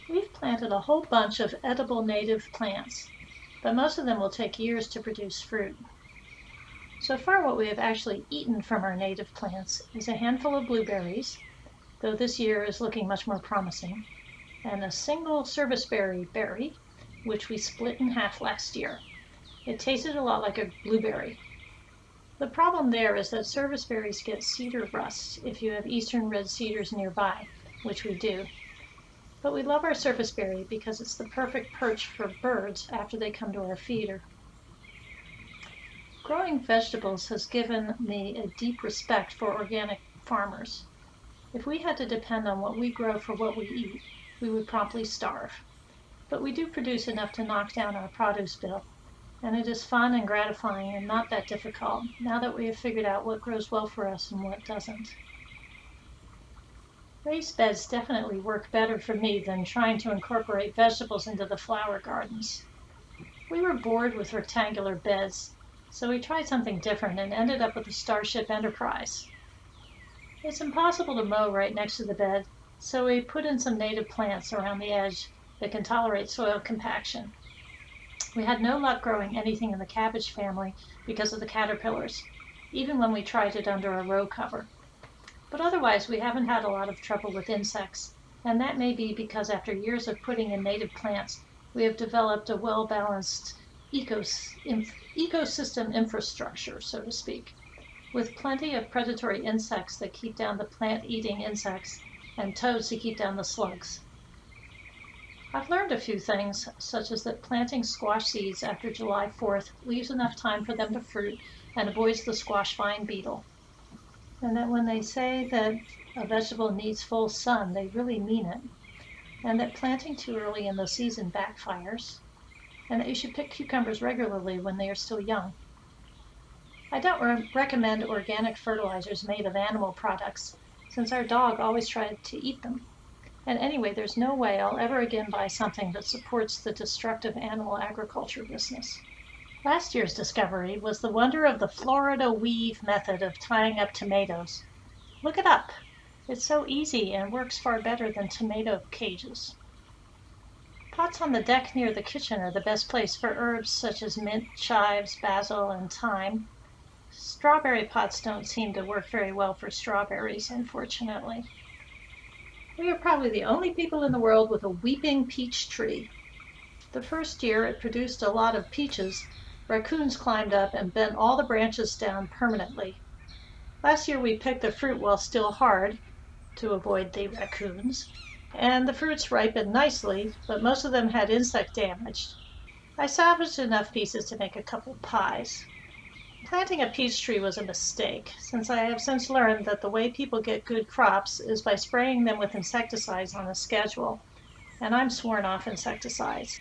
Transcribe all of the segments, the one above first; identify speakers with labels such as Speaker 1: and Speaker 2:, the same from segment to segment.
Speaker 1: We've planted a whole bunch of edible native plants, but most of them will take years to produce fruit. So far, what we have actually eaten from our native plants is a handful of blueberries, though this year is looking much more promising, and a single serviceberry berry, which we split in half last year. It tasted a lot like a blueberry. The problem there is that serviceberries get cedar rust if you have eastern red cedars nearby, which we do. But we love our serviceberry because it's the perfect perch for birds after they come to our feeder. Growing vegetables has given me a deep respect for organic farmers. If we had to depend on what we grow for what we eat, we would promptly starve. But we do produce enough to knock down our produce bill, and it is fun and gratifying and not that difficult now that we have figured out what grows well for us and what doesn't. Raised beds definitely work better for me than trying to incorporate vegetables into the flower gardens. We were bored with rectangular beds, so we tried something different and ended up with the Starship Enterprise. It's impossible to mow right next to the bed, so we put in some native plants around the edge that can tolerate soil compaction. We had no luck growing anything in the cabbage family because of the caterpillars, even when we tried it under a row cover. But otherwise, we haven't had a lot of trouble with insects, and that may be because after years of putting in native plants, we have developed a well-balanced ecosystem infrastructure, so to speak, with plenty of predatory insects that keep down the plant-eating insects and toads to keep down the slugs. I've learned a few things, such as that planting squash seeds after July 4th leaves enough time for them to fruit and avoids the squash vine beetle. And that when they say that a vegetable needs full sun, they really mean it. And that planting too early in the season backfires. And that you should pick cucumbers regularly when they are still young. I don't recommend organic fertilizers made of animal products, since our dog always tried to eat them. And anyway, there's no way I'll ever again buy something that supports the destructive animal agriculture business. Last year's discovery was the wonder of the Florida weave method of tying up tomatoes. Look it up. It's so easy and works far better than tomato cages. Pots on the deck near the kitchen are the best place for herbs such as mint, chives, basil, and thyme. Strawberry pots don't seem to work very well for strawberries, unfortunately. We are probably the only people in the world with a weeping peach tree. The first year it produced a lot of peaches, raccoons climbed up and bent all the branches down permanently. Last year we picked the fruit while still hard, to avoid the raccoons, and the fruits ripened nicely, but most of them had insect damage. I salvaged enough pieces to make a couple pies. Planting a peach tree was a mistake, since I have since learned that the way people get good crops is by spraying them with insecticides on a schedule, and I'm sworn off insecticides,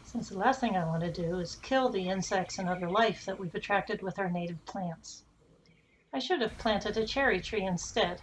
Speaker 1: since the last thing I want to do is kill the insects and other life that we've attracted with our native plants. I should have planted a cherry tree instead.